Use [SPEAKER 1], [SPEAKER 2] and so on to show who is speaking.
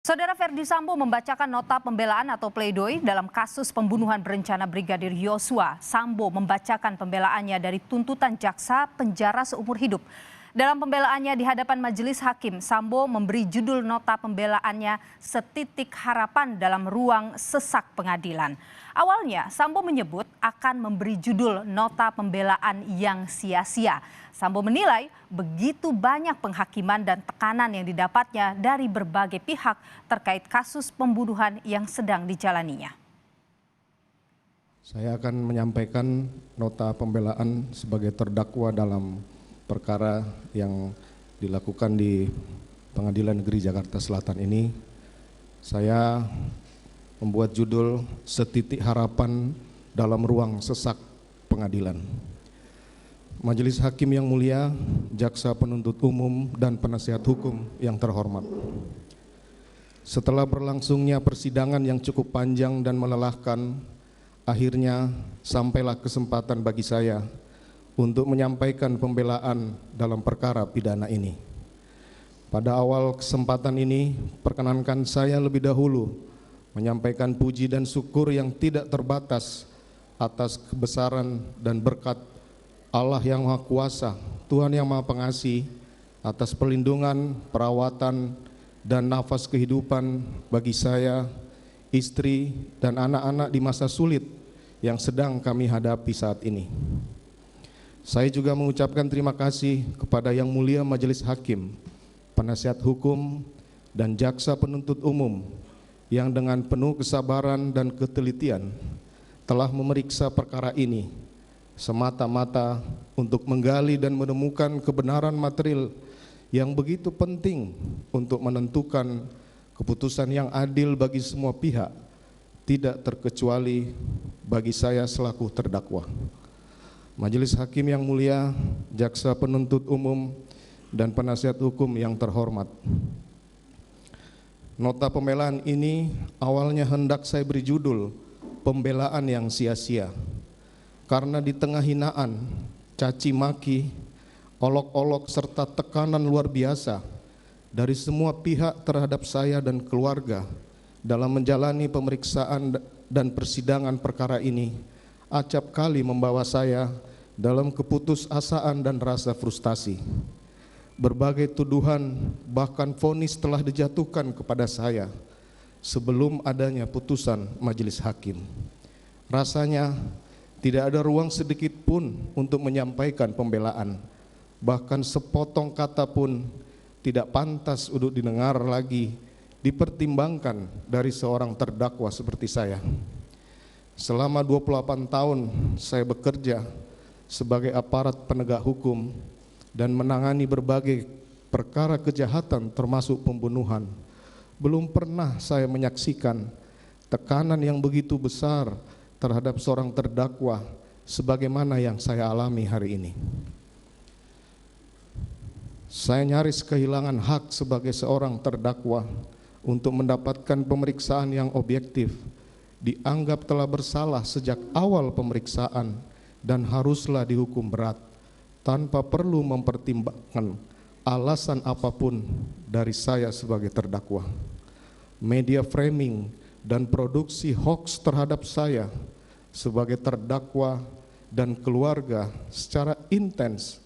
[SPEAKER 1] Saudara Ferdy Sambo membacakan nota pembelaan atau pledoi dalam kasus pembunuhan berencana Brigadir Yosua. Sambo membacakan pembelaannya dari tuntutan jaksa penjara seumur hidup. Dalam pembelaannya di hadapan majelis hakim, Sambo memberi judul nota pembelaannya "Setitik Harapan dalam Ruang Sesak Pengadilan". Awalnya, Sambo menyebut akan memberi judul nota pembelaan yang sia-sia. Sambo menilai begitu banyak penghakiman dan tekanan yang didapatnya dari berbagai pihak terkait kasus pembunuhan yang sedang dijalaninya.
[SPEAKER 2] Saya akan menyampaikan nota pembelaan sebagai terdakwa dalam perkara yang dilakukan di Pengadilan Negeri Jakarta Selatan ini. Saya membuat judul "Setitik Harapan dalam Ruang Sesak Pengadilan". Majelis Hakim yang mulia, Jaksa Penuntut Umum dan Penasihat Hukum yang terhormat. Setelah berlangsungnya persidangan yang cukup panjang dan melelahkan, akhirnya sampailah kesempatan bagi saya untuk menyampaikan pembelaan dalam perkara pidana ini. Pada awal kesempatan ini, perkenankan saya lebih dahulu menyampaikan puji dan syukur yang tidak terbatas atas kebesaran dan berkat Allah yang Maha Kuasa, Tuhan yang Maha Pengasih, atas perlindungan, perawatan, dan nafas kehidupan bagi saya, istri, dan anak-anak di masa sulit yang sedang kami hadapi saat ini. Saya juga mengucapkan terima kasih kepada Yang Mulia Majelis Hakim, Penasihat Hukum, dan Jaksa Penuntut Umum yang dengan penuh kesabaran dan ketelitian telah memeriksa perkara ini semata-mata untuk menggali dan menemukan kebenaran material yang begitu penting untuk menentukan keputusan yang adil bagi semua pihak, tidak terkecuali bagi saya selaku terdakwa. Majelis Hakim yang mulia, Jaksa Penuntut Umum, dan Penasihat Hukum yang terhormat. Nota pembelaan ini awalnya hendak saya beri judul "Pembelaan yang Sia-sia", karena di tengah hinaan, caci maki, olok-olok serta tekanan luar biasa dari semua pihak terhadap saya dan keluarga dalam menjalani pemeriksaan dan persidangan perkara ini, acap kali membawa saya dalam keputusasaan dan rasa frustasi. Berbagai tuduhan bahkan vonis telah dijatuhkan kepada saya sebelum adanya putusan majelis hakim. Rasanya tidak ada ruang sedikit pun untuk menyampaikan pembelaan, bahkan sepotong kata pun tidak pantas untuk didengar lagi, dipertimbangkan dari seorang terdakwa seperti saya. Selama 28 tahun saya bekerja sebagai aparat penegak hukum dan menangani berbagai perkara kejahatan termasuk pembunuhan. Belum pernah saya menyaksikan tekanan yang begitu besar terhadap seorang terdakwa sebagaimana yang saya alami hari ini. Saya nyaris kehilangan hak sebagai seorang terdakwa untuk mendapatkan pemeriksaan yang objektif, dianggap telah bersalah sejak awal pemeriksaan dan haruslah dihukum berat tanpa perlu mempertimbangkan alasan apapun dari saya sebagai terdakwa. Media framing dan produksi hoax terhadap saya sebagai terdakwa dan keluarga secara intens